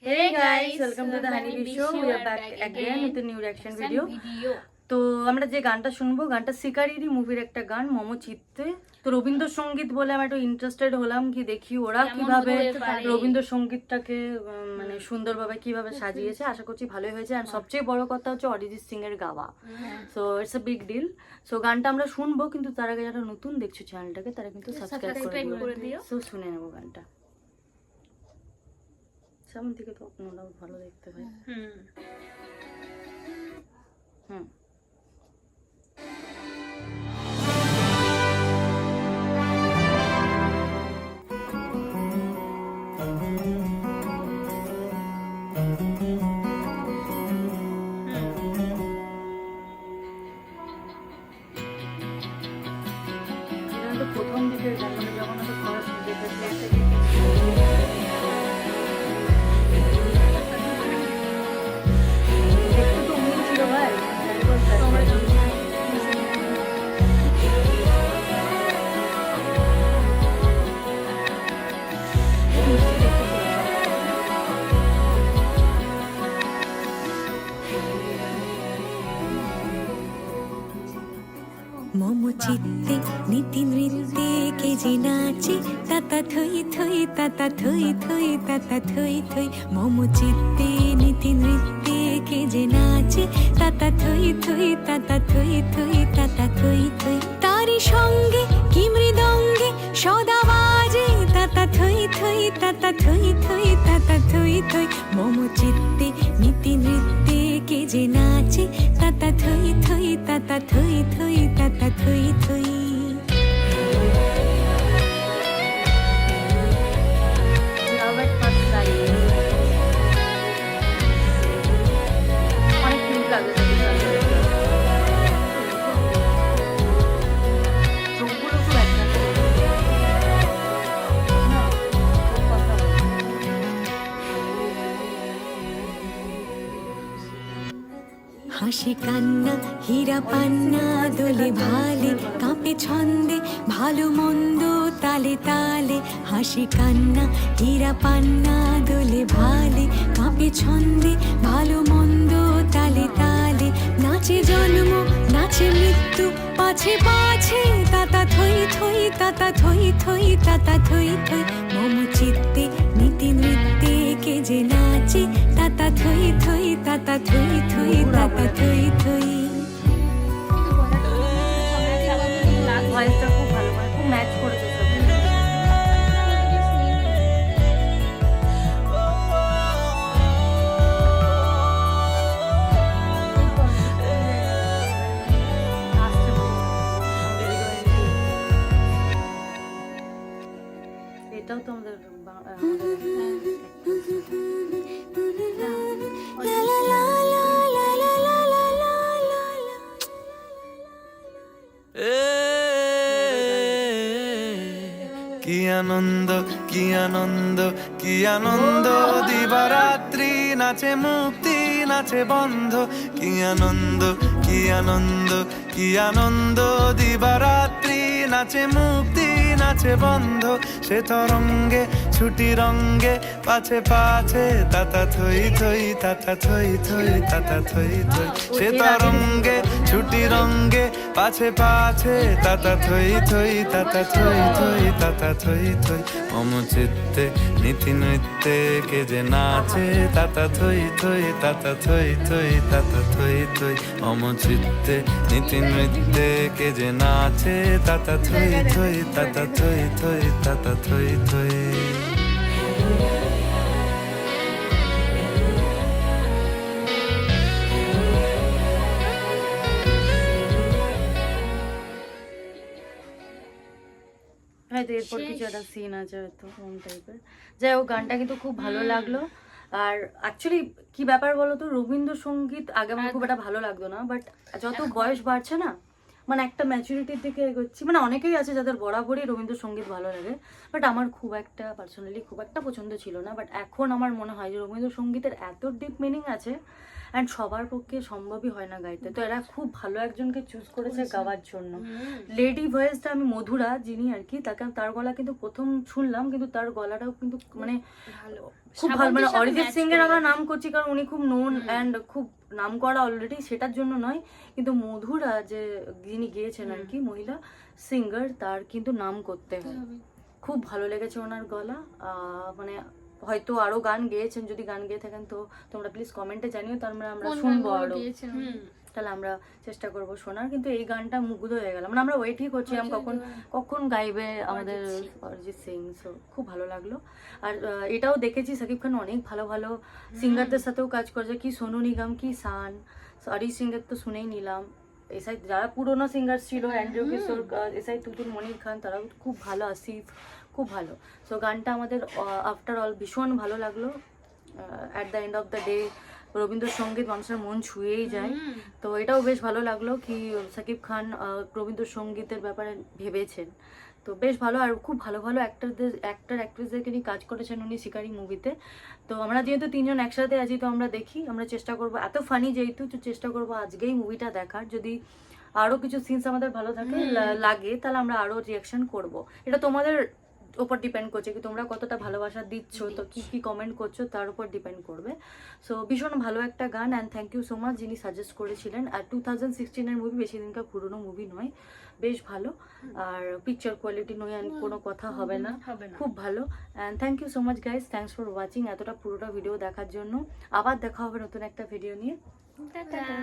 Hey guys, welcome to the Honeybee Show. We are back again with a new reaction video. তো আমরা যে গানটা শুনবো, গানটা শিকারিরই মুভির একটা গান, মম চিত্তে। তো রবীন্দ্রসঙ্গীত বলে আমি একটু ইন্টারেস্টেড হলাম কি দেখি ওরা কিভাবে রবীন্দ্রসঙ্গীতটাকে মানে সুন্দরভাবে কিভাবে সাজিয়েছে। আশা করছি ভালোই হয়েছে। আর সবচেয়ে বড় কথা হচ্ছে অরিজিৎ সিং এর গাওয়া। So it's a big deal. So গানটা আমরা শুনবো, কিন্তু তার আগে যারা নতুন দেখছো চ্যানেলটাকে তারা কিন্তু সাবস্ক্রাইব করে দিও। সো শুনে নেবো গানটা। সামনে থেকে তো আপনারাও ভালো দেখতে পাই। প্রথম দিকের গান মানে যখন আমি ফার্স্ট দেখেছি মম চিত্তে নীতি নৃত্যে কে যে নাচে তাতা থই থই তাতা থই থই তাতা থই থই মম চিত্তে নীতি নৃত্যে কে যে নাচে তাতা থই থই তাতা থই থই তাতা থই থই তারি সঙ্গে কি মৃদঙ্গে সদা বাজে তাতা থই থই তাতা থই থই তাতা থই থই মম চিত্তে নীতি নৃত্যে কে যে নাচে তাতা থই থই তাতা থই থই তাতা থই থই হাসি কান্না হীরা পান্না দোলে ভালে কাঁপে ছন্দে ভালো মন্দ তালে তালে হাসি কান্না হীরা পান্না দোলে ভালে কাঁপে ছন্দে ভালো মন্দ তালে তালে নাচে জন্ম নাচে মৃত্যু পাছে পাছে তাতা থই থই তাতা থই থই তাতা থই থই মম চিত্তে নীতি নৃত্যে কে যে নাচে তাতা থই থই তাতা থই থই তাতা থই থই ভয়েসটা খুব ভালো, মানে খুব ম্যাচ করেছে সব। এটাও তো আমাদের কি আনন্দ কি আনন্দ কি আনন্দ দিবারাত্রি নাচে মুক্তি নাচে বন্ধ কি আনন্দ কি আনন্দ কি আনন্দ দিবারাত্রি নাচে মুক্তি নাচে বন্ধ সে তরঙ্গে ছুটি রঙ্গে পাছে পাছে তাতা থই থই তাতা থই থই তাতা থই থই সে তরঙ্গে ছুটি রঙ্গে পাছে পাছে তাতা থই থই তাতা থই থই তাতা থই থই মম চিত্তে নীতি নৃত্যে কে যে নাচে তাতা থই থই তাতা থই থই তাতা থই থই মম চিত্তে নীতি নৃত্যে কে যে নাচে তাতা থই থই তাতা থই থই তাতা থই থই হয়তো এরপর কিছু একটা সিন আছে হয়তো কোন টাইপের। যাই হোক, গানটা কিন্তু খুব ভালো লাগলো। আর অ্যাকচুয়ালি কি ব্যাপার বলো তো, রবীন্দ্রসঙ্গীত আগে আমার খুব একটা ভালো লাগতো না, বাট যত বয়স বাড়ছে না, মানে একটা ম্যাচুরিটির দিকে এগোচ্ছি। মানে অনেকেই আছে যাদের বরাবরই রবীন্দ্রসঙ্গীত ভালো লাগে, বাট আমার খুব একটা পার্সোনালি খুব একটা পছন্দ ছিল না। বাট এখন আমার মনে হয় যে রবীন্দ্রসঙ্গীতের এত ডিপ মিনিং আছে, অ্যান্ড সবার পক্ষে সম্ভবই হয় না গাইতে, তো এরা খুব ভালো একজনকে চুজ করেছে গাওয়ার জন্য। লেডি ভয়েসটা আমি মধুরা যিনি আর কি, তার গলা কিন্তু প্রথম শুনলাম, কিন্তু তার গলাটাও কিন্তু মানে খুব ভালো, মানে অরিজিৎ সিং এর আমরা নাম করছি কারণ উনি খুব নোন অ্যান্ড খুব নাম করা অলরেডি, সেটার জন্য নয়, কিন্তু মধুরা যে যিনি গিয়েছেন আর কি মহিলা সিঙ্গার, তার কিন্তু নাম করতে হয়। খুব ভালো লেগেছে ওনার গলা, মানে হয়তো আরো গান গেয়েছেন, যদি গান গেয়ে থাকেন তো তোমরা প্লিজ কমেন্টে জানিও, তার মানে আমরা শুনবো আরো, তাহলে আমরা চেষ্টা করবো শোনার। কিন্তু এই গানটা মুগ্ধ হয়ে গেলাম, মানে আমরা ওয়েটই করছিলাম কখন গাইবে আমাদের অরিজিৎ সিং। সো খুব ভালো লাগলো। আর এটাও দেখেছি শাকিব খান অনেক ভালো ভালো সিঙ্গারদের সাথেও কাজ করেছে, কি সোনু নিগম, কি শান, অরিজিৎ সিং এর তো শুনেই নিলাম, এসআই যারা পুরোনো সিঙ্গার ছিল, অ্যান্ড্রু কিশোর, এসআই তুতুল, মনির খান, তারাও খুব ভালো, আসিফ খুব ভালো। সো গানটা আমাদের আফটার অল ভীষণ ভালো লাগলো। At the end of the day Rabindrasangeet মানুষের মন ছুঁয়েই যায়, তো এটাও বেশ ভালো লাগলো কি শাকিব খান রবীন্দ্রসঙ্গীতের ব্যাপারে ভেবেছেন, তো বেশ ভালো। আর খুব ভালো ভালো অ্যাক্টর অ্যাক্ট্রেসদেরকে নিয়ে কাজ করেছেন উনি শিকারি মুভিতে। তো আমরা যেহেতু তিনজন একসাথে আছি, তো আমরা দেখি, আমরা চেষ্টা করবো, এত ফানি যেহেতু, তো চেষ্টা করবো আজকেই মুভিটা দেখার। যদি আরো কিছু সিনস আমাদের ভালো থাকে লাগে, তাহলে আমরা আরো রিয়াকশন করব। এটা তোমাদের ওপর ডিপেন্ড করছে কি তোমরা কতটা ভালোবাসা দিচ্ছ, তো কি কি কমেন্ট করছো তার উপর ডিপেন্ড করবে। সো ভীষণ ভালো একটা গান, and thank you so much যিনি সাজেস্ট করেছিলেন। আর 2016-এর মুভি, বেশি দিনকার পুরোনো মুভি নয়, বেশ ভালো। আর পিকচার কোয়ালিটি নয় আর কোনো কথা হবে না, খুব ভালো। And thank you so much guys, thanks for watching এতটা পুরোটা ভিডিও দেখার জন্য। আবার দেখা হবে নতুন একটা ভিডিও নিয়ে। টাটা।